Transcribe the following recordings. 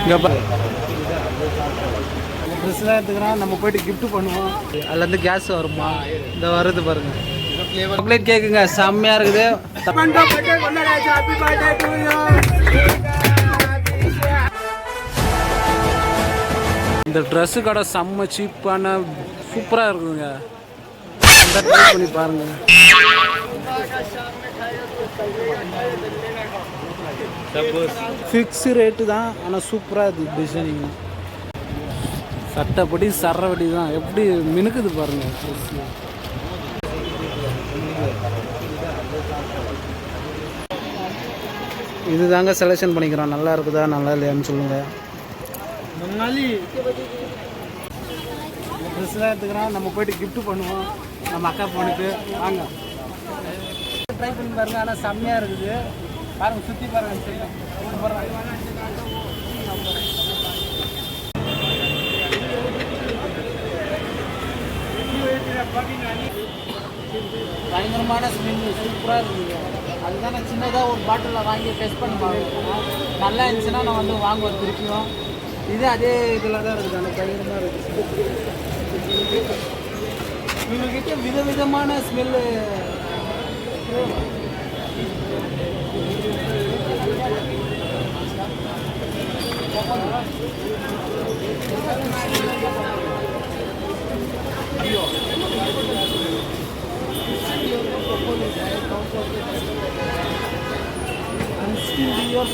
இங்கே ட்ரெஸ்லாம் எடுத்துக்கிறோம், நம்ம போயிட்டு கிஃப்ட் பண்ணுவோம். அதுலேருந்து கேஸ் வருமா, இந்த வருது பாருங்க. சாக்லேட் கேக்குங்க, செம்மையாக இருக்குது. இந்த ட்ரெஸ்ஸு கடை செம்ம சீப்பான சூப்பராக இருக்குதுங்க. ட்ரை பண்ணி பாருங்க. ஃபிக்ஸு ரேட்டு தான், ஆனால் சூப்பராக இருக்குது டிசைனிங். சட்டப்படி சரவடி தான், எப்படி மினுக்குது பாருங்க ட்ரெஸ்ஸு. இது தாங்க செலெக்ஷன் பண்ணிக்கிறோம், நல்லா இருக்குதா நல்லா இல்லையான்னு சொல்லுங்கள். ட்ரெஸ்லாம் எடுத்துக்கிறோம், நம்ம போயிட்டு கிஃப்ட் பண்ணுவோம் நம்ம அக்கா பொண்ணுக்கு. வாங்க ட்ரை பண்ணி பாருங்க, ஆனால் செம்மையாக இருக்குது பாருங்க, சுற்றி பாருங்க. பயங்கரமான ஸ்மெல், சூப்பராக இருக்குது. அதுதான் நான் சின்னதாக ஒரு பாட்டிலில் வாங்கி டெஸ்ட் பண்ணி பார்க்கணும். நல்லா இருந்துச்சுன்னா நான் வந்து வாங்குவேன் திருப்பியும். இது அதே இதில் தான் இருக்குது, அந்த பயங்கரமாக இருக்குது. இவங்ககிட்ட விதவிதமான ஸ்மெல்லு.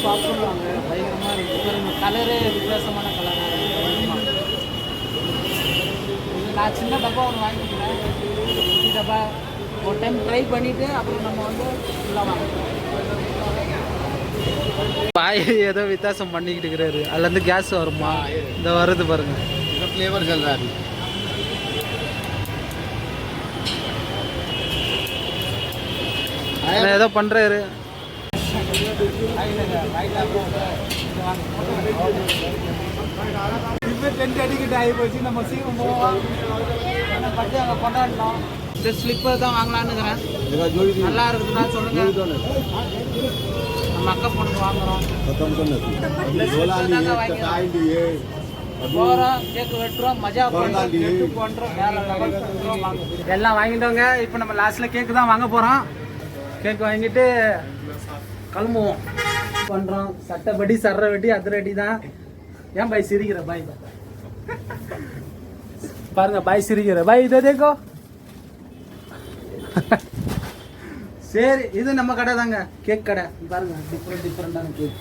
சாப்பிடுவாங்க, பயங்கரமாக இருக்குது. கலரே வித்தியாசமான கலராக இருக்குது. நான் சின்ன டப்பா ஒன்று வாங்கிக்கிறேன். இந்த டப்பா ஒரு டைம் ட்ரை பண்ணிவிட்டு அப்புறம் நம்ம வந்து ஃபுல்லாக வாங்கிக்கிறோம். பாய் ஏதோ வித்தியாசம் பண்ணிக்கிட்டு இருக்கிறாரு, அதுலேருந்து கேஸ் வருமா, இந்த வருது பாருங்க. இந்த ஃப்ளேவர் சொல்கிறாரு. ஏதோ பண்ணுறாரு. இப்போ டென்ட் அடிக்கிட்டு ஆகி போச்சு, நம்ம சீக்கிரம் போவோம். பட்டு அங்கே கொண்டாடணும். இந்த ஸ்லிப்பர் தான் வாங்கலான்னுக்கிறேன், நல்லா இருக்குதுன்னா சொல்லுங்க. நம்ம அக்கா பொண்ணுக்கு வாங்குறோம். போகிறோம், கேக்கு வெட்டுறோம், மஜா பண்ணுறோம், எல்லாம் வாங்கிட்டோங்க. இப்போ நம்ம லாஸ்ட்டில் கேக்கு தான் வாங்க போகிறோம். கேக்கு வாங்கிட்டு கிளம்புவோம் பண்ணுறோம். சட்டப்படி சர்ற வெட்டி அதிரடி தான். ஏன் பாய் சிரிக்கிற பாய் பாருங்க, பாய் சிரிக்கிற பாய். இதே தேக்கோ. சரி, இது நம்ம கடை தாங்க, கேக் கடை பாருங்க. டிஃப்ரெண்டான கேக்.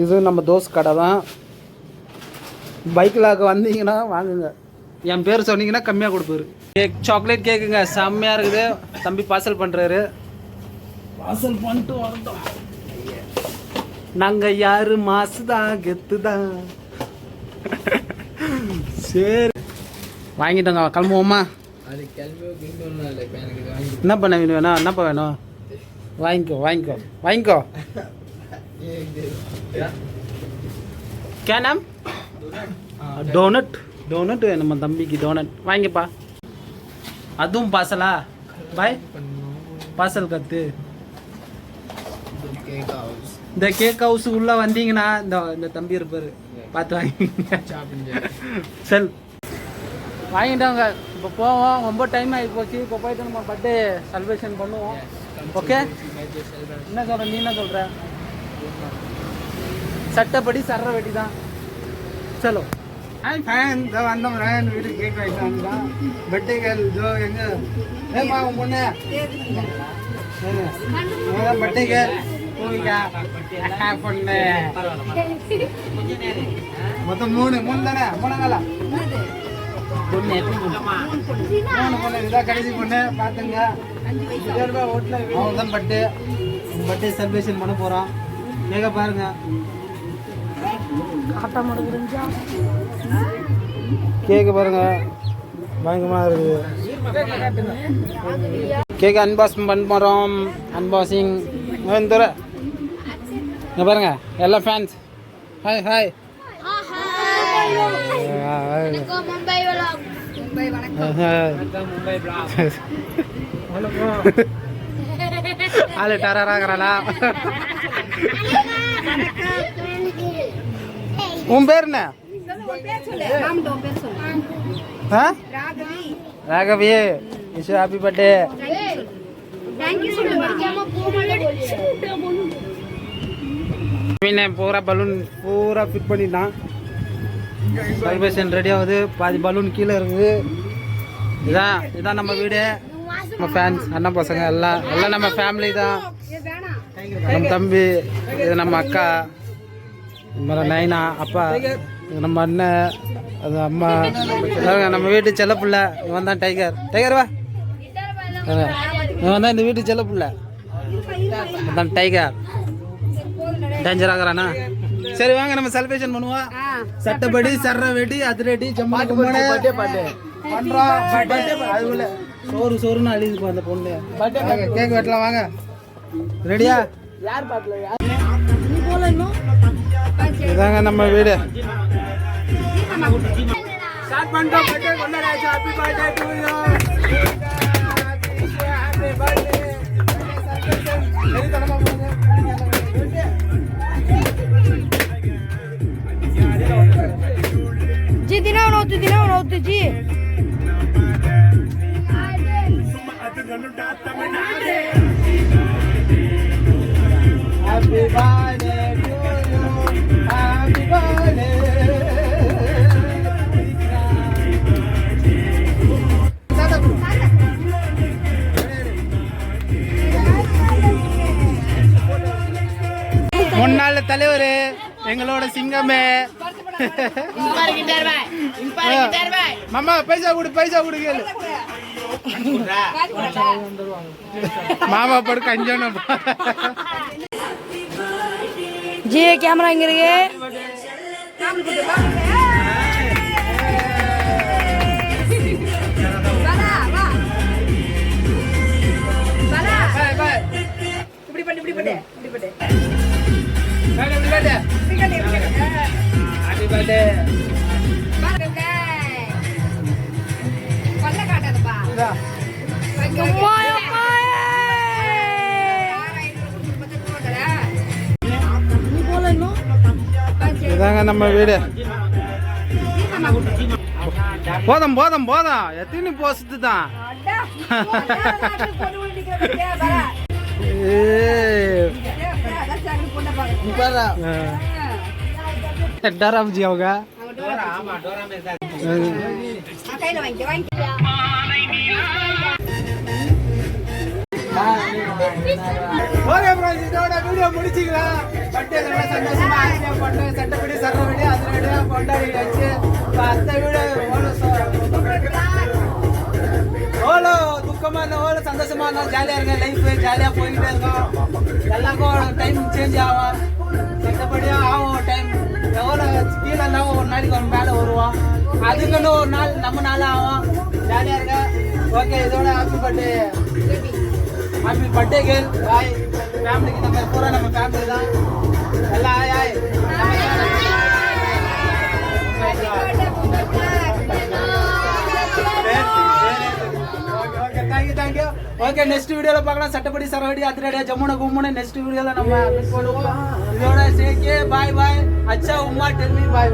இது நம்ம தோசை கடை தான். பைக்கில் வந்தீங்கன்னா வாங்குங்க, என் பேர் சொன்னீங்கன்னா கம்மியாக கொடுப்பாரு. கேக் சாக்லேட் கேக்குங்க, செம்மையாக இருக்குது. தம்பி பார்சல் பண்ணுறாரு. பார்சல் பண்ணிட்டு வரட்டும். நாங்கள் யாரு மாசுதான் கெத்து தான். சரி வாங்கிட்டோங்க, கிளம்புவோமா? என்ன பண்ண வேணும், என்னப்பா வேணும்? வாங்கிக்கோ வாங்கிக்கோ வாங்கிக்கோ. கேனம் டோனட், டோனட் நம்ம தம்பிக்கு டோனட் வாங்கிப்பா. அதுவும் பார்சலா பாய்? பார்சல் கத்து. இந்த கேக் ஹவுஸ் உள்ள வந்தீங்கன்னா இந்த தம்பி இருப்பாரு, பார்த்து வாங்கிங்க. சரி வாங்கிட்டாங்க. இப்போ போவோம், ரொம்ப டைம் ஆகி போச்சு. இப்போ போயிட்டு நம்ம பர்த்டே செலிப்ரேஷன் பண்ணுவோம். ஓகே, என்ன சொல்கிற நீ, என்ன சொல்கிற? சட்டப்படி சர்ற வெட்டி தான். சலோ ஃபேன் வந்தோம், வீட்டுக்கு கேக் வாங்கிட்டாங்க. பர்த்டே கேர்ள் ஜோ எங்க ஏமா உன் பொண்ணு பர்த்டே கேர்ள் பொண்ணு. மொத்தம் மூணு தானே, மூணாங்களா? பொண்ணு இதான் கடைசி பொண்ணு. பார்த்துங்க, அவங்க தான் பர்த்டே செலிப்ரேஷன் பண்ண போகிறோம். கேட்க பாருங்க. கேக்கு பாருங்க, பயங்கரமாக இருக்குது. கேக் அன்பாக்சிங் பண்ண போகிறோம். அன்பாக்சிங் தூர இங்கே பாருங்க, எல்லாம் ஃபேன்ஸ். Hi hi. ஆளு டராகிறாளா? உன் பேர் என்ன? ராகவி. Wish happy birthday. பூரா பலூன் பூரா ஃபிட் பண்ணிட்டான். செலிப்ரேஷன் ரெடி ஆகுது. பாதி பலூன் கீழே இருக்குது. இதான் நம்ம வீடு. நம்ம ஃபேன்ஸ் அண்ணன் பசங்க எல்லாம் நம்ம ஃபேமிலி தான். நம்ம தம்பி, இது நம்ம அக்கா, நைனா, அப்பா, இது நம்ம அண்ணன், அது அம்மா, நம்ம வீட்டு செல்ல பிள்ளை. இவன் தான் டைகர். டைகர் வா. இவன் தான் இந்த வீட்டு செல்ல பிள்ளை. அதான் டைகர். டேஞ்சர் ஆகுறானா? சரி வாங்க நம்ம செலிப்ரேஷன் பண்ணுவோம். சட்டப்படி சர்ற வெடி அதிரடி ஜம்மாக்கு பண்றோம். அதுக்குள்ள சோறுன்னு அழிதுப்போம் அந்த பொண்ணு. கேக் வெட்டலாம் வாங்க. ரெடியா? இதாங்க நம்ம வீடு. जी दिना उनौती जी Happy birthday to you. Happy birthday. முன்னாள் தலைவர் எங்களோட சிங்கமே. மாமா பைசா கொடு கேளு. மாமா படு கஞ்சோன. जी कैमरा இங்க இருக்கு. இப்படி பண்ணு. Happy birthday. பல்ல காட்டாதப்பா. இதாங்க நம்ம வீடு. போதும் எத்தனை போஸ்ட் தான். டராப்ஜி அவங்க. ஓகே ஃப்ரெண்ட்ஸ், இதோட வீடியோ முடிச்சிக்கலாம். பர்த்டே நல்லா சந்தோஷமா ஆசியா பண்ண சட்டப்படி சர்ற வீடியோ அதிரடியா கொண்டாடியாச்சு. அந்த வீடியோ எவ்வளோ துக்கமா இருந்தா எவ்வளோ சந்தோஷமா இருந்தாலும் ஜாலியா இருங்க. லைஃப் ஜாலியா போய்கிட்டே இருக்கும். எல்லாருக்கும் டைம் சேஞ்ச் ஆகும். சட்டப்படியா ஆகும் டைம். எவ்வளோ கீழே இருந்தாலும் ஒரு நாளைக்கு ஒரு மேலே வருவோம். அதுக்குன்னு ஒரு நாள் நம்ம நாள் ஆகும். ஜாலியா இருக்க. ஓகே, இதோட ஹாப்பி பர்த்டே கேர்ள். பாய். ஃபேமிலிக்கு நம்ம பூரா நம்ம ஃபேமிலி தான் எல்லாம். ஆய் தேங்க்யூ. ஓகே, நெக்ஸ்ட் வீடியோல பார்க்கலாம். சட்டப்படி சரவடி அதிரடியா ஜம்முன கும்முன நெக்ஸ்ட் வீடியோல நம்ம மீட் பண்ணுவோம். இதோட சேக்கே பாய். அச்சா உம்மா டெல் மீ பாய்.